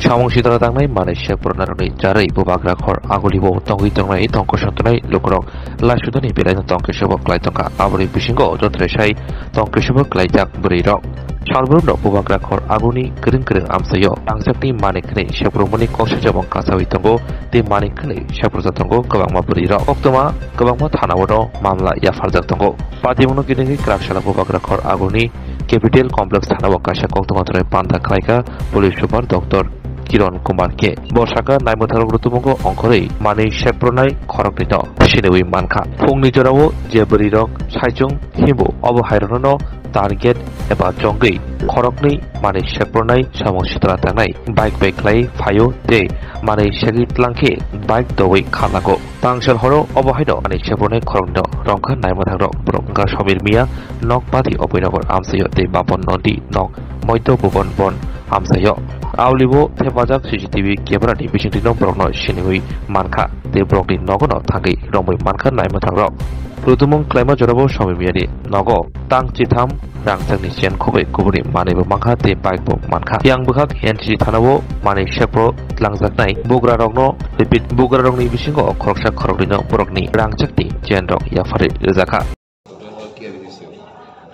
samungsidara tangnai Malaysia purnaruni jarai bubakra khor agulibo tongui tongnai tongko santunai lukrok lasudani belai tongke sebok klai tongka abri bisingo jotresai tongke sebok klai jak berirok Salburno bubakra khor aguni kering amsayo tangsakni manikni seprumuni kosajabong kasawi tongo ti manikni seprujatonggo kabangma berirok oktoma kabangma thanawono mamla yafarjak tongo patimuno kidingi kraksala bubakra khor aguni Capital Complex Thanao Kasha Koktomatore Panda Klaika Police Super Dr. Kiron Kumar K. Bosaka Naimotaro Rutumongo Onkorei Mani Shepronai Koroknito Shinewi Manka Fungni Jorao Jeberirok Saijung Himbo Obo Hairono Target Eba Jongi Korokni Mani Shepronai Samositra Tanai Bike Klai Fayo De Mani Shagit Lanke Bike Doi Kanago Tangsel Horo Obo Haido Mani Shepronai Korokno Rongka Naimotaro Brokka Shomir Mia Nok Pati Opinagor Amsayo De Babon Nondi Nok Moito Bubon Bon Amsayo Aulibo Tepajak CCTV camera di Bisintino Brokno Shinewi Manka De Brokni Nogono Tangi Romui Manka Naimotaro Rutumong Klima Jorabo Shomimiadi Nogo Tang Chitam Rang Technician Kobe Kuburi Mani Manka De Bike Book Manka Yang Bukak NC Tanabo Mani Shepro Langzaknai Bugra Rogno Repeat Bugra Rogni Bisingo Koroksa Korokino Brokni Rang Chakti Jendrok Yafari Rizaka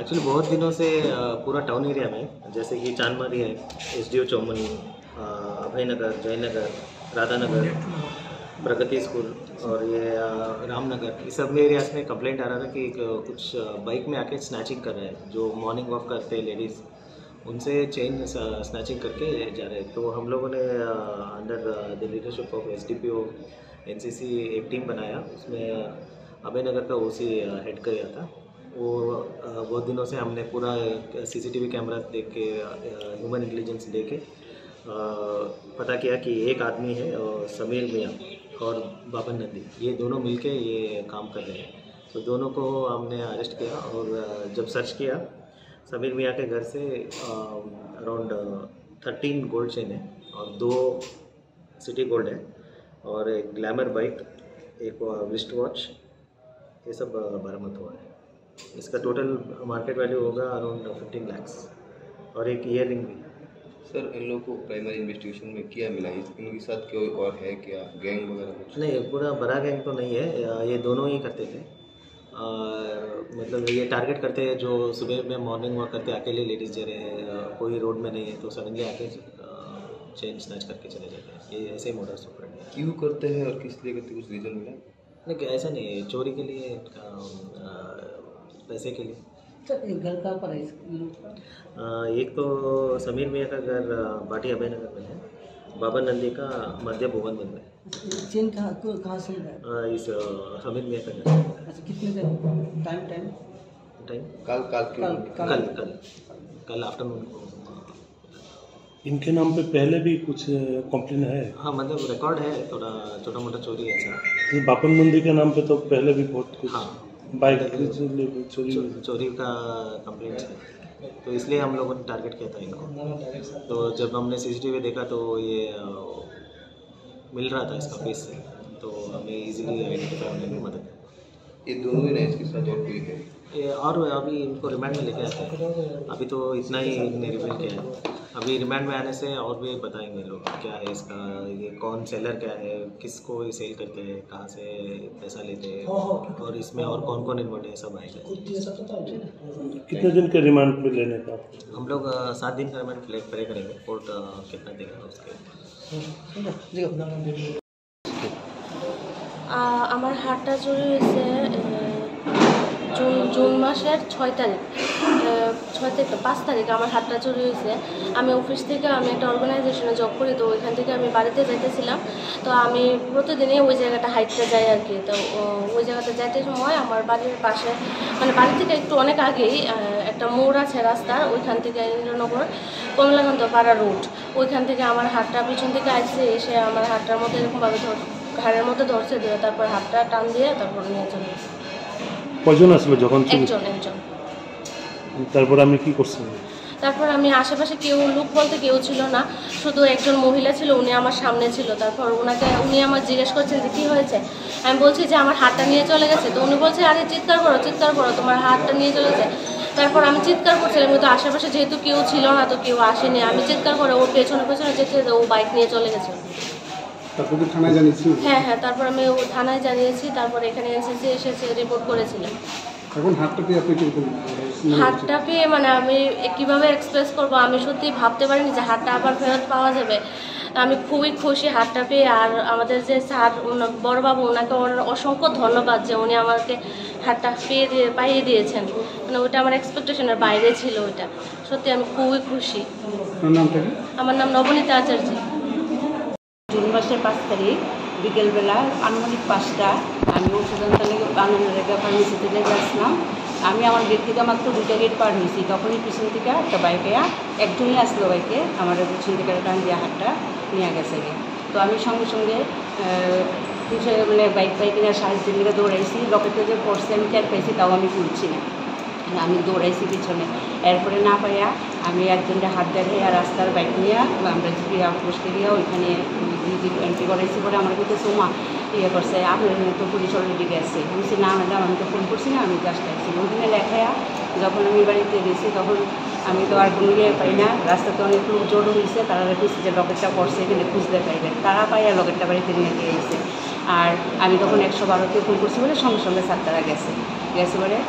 actually बहुत दिनों से पूरा town area में जैसे कि चांदमारी है SDO चौमनी Abhaynagar Jaynagar Radhanagar प्रगति school और ये रामनगर इस सब एरियाज में कंप्लेंट आ रहा था कि कुछ बाइक में आके स्नैचिंग कर रहे हैं जो मॉर्निंग वॉक करते हैं लेडीज़ उनसे चेन स्नैचिंग करके जा रहे हैं। तो हम लोगों ने under the leadership of SDPO NCC एक टीम बनाया उसमें अभयनगर का OC हेड किया था। वो बहुत दिनों से हमने पूरा CCTV कैमरा देख के ह्यूमन इंटेलिजेंस दे के पता किया कि एक आदमी है समीर मियाँ और बाबन नंदी ये दोनों मिलके ये काम कर रहे हैं। तो दोनों को हमने अरेस्ट किया और जब सर्च किया समीर मियाँ के घर से अराउंड 13 गोल्ड चेन है और 2 सिटी गोल्ड है और एक ग्लैमर बाइक एक रिस्ट वॉच ये सब बरामद हुआ है। इसका टोटल मार्केट वैल्यू होगा अराउंड 15 लाख्स और एक ईयर रिंग भी। सर इन लोगों को प्राइमरी इन्वेस्टिगेशन में क्या मिला इनके साथ कोई और है क्या गैंग वगैरह कुछ? नहीं पूरा बड़ा गैंग तो नहीं है ये दोनों ही करते थे मतलब ये टारगेट करते हैं जो सुबह में मॉर्निंग वॉक करते अकेले लेडीज़ जा रहे हैं कोई रोड में नहीं है तो सडनली आके चेन स्नैच करके चले जाते हैं। ये ऐसे ही मोडस ऑपरेंडी है। क्यों करते हैं और किस लिए करते कुछ रीज़न मिला? नहीं ऐसा नहीं है चोरी के लिए पैसे के लिए। घर कहाँ पर है? एक तो समीर मियाँ का घर बाटी अभयनगर में है बाबन नंदी का मध्य भुवन में है। चेन कहाँ से मिला? इस समीर मियाँ का घर। अच्छा कितने टाइम कल आफ्टरनून को। इनके नाम पे पहले भी कुछ कंप्लेन है? हाँ मतलब रिकॉर्ड है थोड़ा छोटा मोटा चोरी ऐसा। बापन नंदी के नाम पे तो पहले भी बहुत कुछ हाँ बाइक चोरी का कंप्लेंट है तो इसलिए हम लोगों ने टारगेट किया था इनको। तो जब हमने CCTV देखा तो ये मिल रहा था इसका फेस से तो हमें इजीली आइडेंटिफाई होने में मदद है। ये दोनों ही नहीं इसके साथ और कोई है? ये और अभी इनको रिमांड में लेके आते हैं। अभी तो इतना ही इनने रिवील किया है। अभी रिमांड में आने से और भी बताएंगे लोग क्या है इसका ये कौन सेलर क्या है किसको ये सेल करते हैं कहाँ से पैसा लेते हैं और इसमें और कौन कौन इन्वॉल्व है सब आएगा। कितने दिन के रिमांड पे लेने का? हम लोग 7 दिन का रिमांड प्ले करेंगे कोर्ट कितना देगा उसके। আমার হাতটা চুরি হয়েছে জুন মাসের 6 তারিখ 5 তারিখ আমার হাতটা চুরি হয়েছে। আমি অফিস থেকে আমি একটা অর্গানাইজেশনে জব করি তো ওইখান থেকে আমি বাড়িতে যাইতেছিলাম তো আমি প্রতিদিনই ওই জায়গাটা হাঁটতে যাই আর কি। তো ওই জায়গাটা যাইতে সময় আমার বাড়ির পাশে মানে বাড়ি থেকে একটু অনেক আগেই একটা মোড় আছে রাস্তা ওইখান থেকে ইন্দ্রনগর কমলাকান্ত পাড়া রোড ওইখান থেকে আমার হাতটা পিছন থেকে আসছে এসে আমার হাতটার মধ্যে এরকমভাবে ঘাড়ের মধ্যে ধরছে দিয়ে তারপর হাতটা টান দিয়ে তারপর নিয়ে চলে গেছে। কয়জন আসলো যখন? একজন। তারপর আমি কি করছেন? তারপর আমি আশেপাশে কেউ লোক বলতে কেউ ছিল না শুধু একজন মহিলা ছিল উনি আমার সামনে ছিল। তারপর উনি আমার জিজ্ঞেস করছেন যে কী হয়েছে আমি বলছি যে আমার হাতটা নিয়ে চলে গেছে। তো উনি বলছে আরে চিৎকার করো তোমার হাতটা নিয়ে চলে গেছে। তারপর আমি চিৎকার করছিলাম, কিন্তু আশেপাশে যেহেতু কেউ ছিল না, তো কেউ আসেনি। আমি চিৎকার করে ওর পেছনে পেছনে যেতে ও বাইক নিয়ে চলে গেছে। তারপর কি থানায় জানিয়েছি? হ্যাঁ, তারপর আমি ও থানায় জানিয়েছি। তারপর এখানে এসেছে, রিপোর্ট করেছিলাম। এখন হাতটা পেয়ে আপনি কিরকম? হাতটা পেয়ে মানে আমি কীভাবে এক্সপ্রেস করবো, আমি সত্যি ভাবতে পারিনি যে হাতটা আবার ফেরত পাওয়া যাবে। আমি খুবই খুশি হাতটা পেয়ে। আর আমাদের যে স্যার বড়বাবু, ওনাকে অসংখ্য ধন্যবাদ যে উনি আমাকে হাতটা পাইয়ে দিয়েছেন। মানে ওইটা আমার এক্সপেকটেশনের বাইরে ছিল। ওইটা সত্যি আমি খুবই খুশি। আমার নাম নবনীতা আচার্য। জুন মাসের 5 তারিখ বিকেলবেলা আনুমানিক 5টা আমি ওষুধন্তলে আনন্দরেখা ফার্মেসি থেকে যাচ্ছিলাম। আমি আমার গেট থেকে মাত্র 2টা গেট পার হয়েছি, তখনই পিছন থেকে একটা বাইকে একজনই আসলো, বাইকে আমার পিছন থেকে টান দিয়ে হাতটা নিয়ে গেছে। তো আমি সঙ্গে সঙ্গে মানে বাইক নিয়ে সাহায্যের দিকে দৌড়াইছি। লকেটে যে পড়ছে আমি টের পাইছি, তাও আমি তুলছি না, আমি দৌড়াইছি পিছনে। এরপরে না পাইয়া আমি একজনকে হাত দেখাইয়া রাস্তার বাইক নিয়ে আমরা জিপি আউটপোস্টে গিয়ে ওইখানে এন্ট্রি করাইছি। পরে আমার কিন্তু সোমা করছে, আপনার তো পুলিশ অলরেডি গেছে। আমি বলছি না ম্যাডাম, আমি তো ফোন করছি না, আমি জাস্ট আসছি। ওখানে লেখায়া যখন আমি বাড়িতে গেছি তখন আমি তো আর কোনো পাই না। রাস্তাতে অনেক লোক জড়ো হয়েছে, তারা খুঁজছে যে লকেটটা পড়ছে, এখানে খুঁজতে পাইবেন। তারা পাইয়া লকেটটা বাড়িতে নিয়ে দিয়ে গেছে। আর আমি তখন 112-তে ফোন করছি বলে সঙ্গে সঙ্গে স্যার তারা গেছে বলে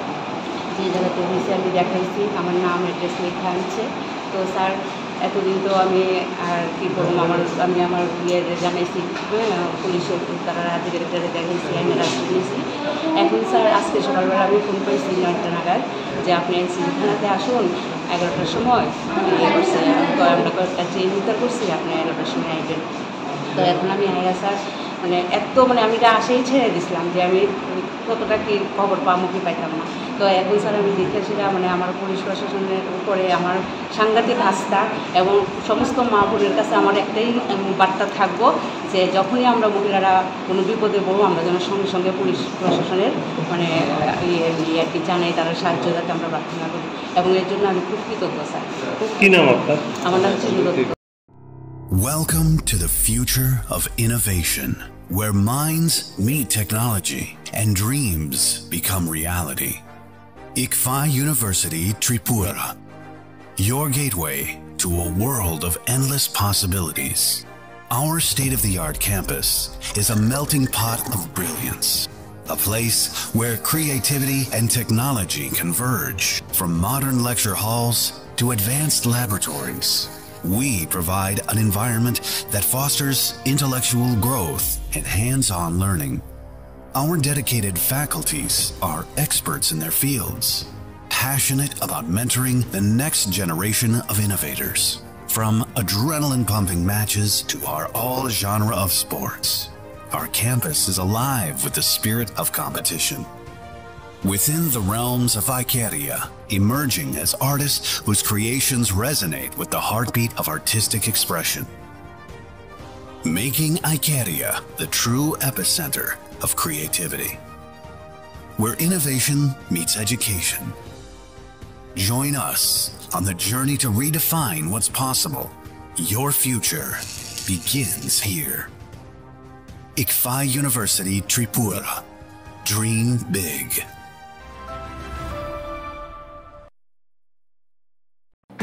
যে জায়গাতে হয়েছে আমি দেখাইছি, আমার নাম অ্যাড্রেস লেখা আনছে। তো স্যার এতদিন তো আমি আর কী করবো, আমি আমার জানাইছি পুলিশের, তারা আধিকারিকরা দেখাইছি, আমি রাস্তা দিয়েছি। এখন স্যার আজকে সকালবেলা আমি ফোন পাইছি 9টা নাগাদ যে আপনি এনসিবি থানাতে আসুন, 11টার সময় করছে। তো আমরা কয়েকটা ট্রেন উদ্ধার করছি, আপনি 11টার সময় আসবেন। তো এখন আমি আয়া স্যার মানে মানে আমি এটা আশাই ছেড়ে দিয়েছিলাম যে আমি কতটা কি খবর পাবো কি পাইতাম না। তো এখন স্যার আমি দেখে সেটা মানে আমার পুলিশ প্রশাসনের উপরে আমার সাংঘাতিক আস্থা, এবং সমস্ত মা বোনের কাছে আমার একটাই বার্তা থাকবো যে যখনই আমরা মহিলারা কোনো বিপদে পড়বো, আমরা যেন সঙ্গে সঙ্গে পুলিশ প্রশাসনের মানে আর কি জানাই, তারা সাহায্য যাতে আমরা প্রার্থনা করি, এবং এর জন্য আমি খুব কৃতজ্ঞ স্যার। কি নাম আপনার? আমার নাম চিন্তা। Welcome to the future of innovation, where minds meet technology and dreams become reality. ICFA University Tripura, your gateway to a world of endless possibilities. Our state-of-the-art campus is a melting pot of brilliance, a place where creativity and technology converge. From modern lecture halls to advanced laboratories, we provide an environment that fosters intellectual growth and hands-on learning. Our dedicated faculties are experts in their fields, passionate about mentoring the next generation of innovators. From adrenaline-pumping matches to our all-genre of sports, our campus is alive with the spirit of competition. Within the realms of Icaria, emerging as artists whose creations resonate with the heartbeat of artistic expression. Making Icaria the true epicenter of creativity, where innovation meets education. Join us on the journey to redefine what's possible. Your future begins here. ICFA University Tripura. Dream big.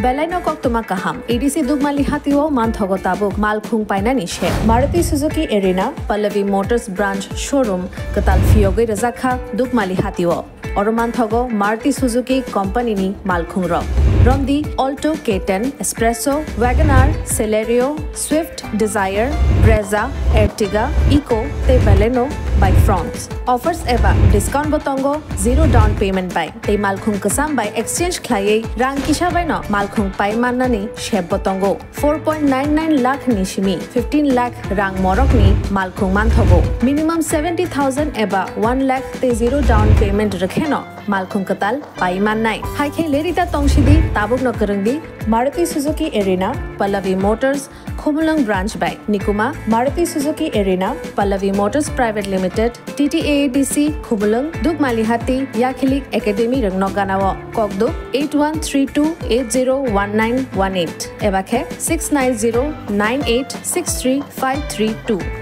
Belaino Koktuma Kaham, EDC Dugmali Hatio, Manthogo Tabuk, Malkhung Painanishe, Maruti Suzuki Arena, Pallavi Motors Branch Showroom, Katal Fioge Razakha, Dugmali Hatio, Oromanthogo, Maruti Suzuki Company ni Malkhung Rock. Romdi, Alto K10, Espresso, Wagoner, Celerio, Swift, Desire, Brezza, Ertiga, Eco, Te Baleno, by France. Offers eba, discount botongo, 0 down payment by. Te Malkhung Kasam by exchange klaye, Rang Kisha by no, Malkhung Pai Manani, Sheb botongo. 4.99 lakh nishimi, 15 lakh Rang Morok ni, Malkhung Manthogo. Minimum 70,000 eba, 1 lakh te 0 down payment rakheno. Malkhung Katal, Pai Manai. Haike Lerita Tongshidi, Tabuk no Karangdi, Maruti Suzuki Arena, Pallavi Motors, Khumulang Branch by Nikuma, Maruti Suzuki Arena, Pallavi Motors Private Limited, TTAADC, Khumulang, Dugmalihati, Yakhili Academy Rangnoganawa, Kogdo 8132801918, Ebakhe 69098635332.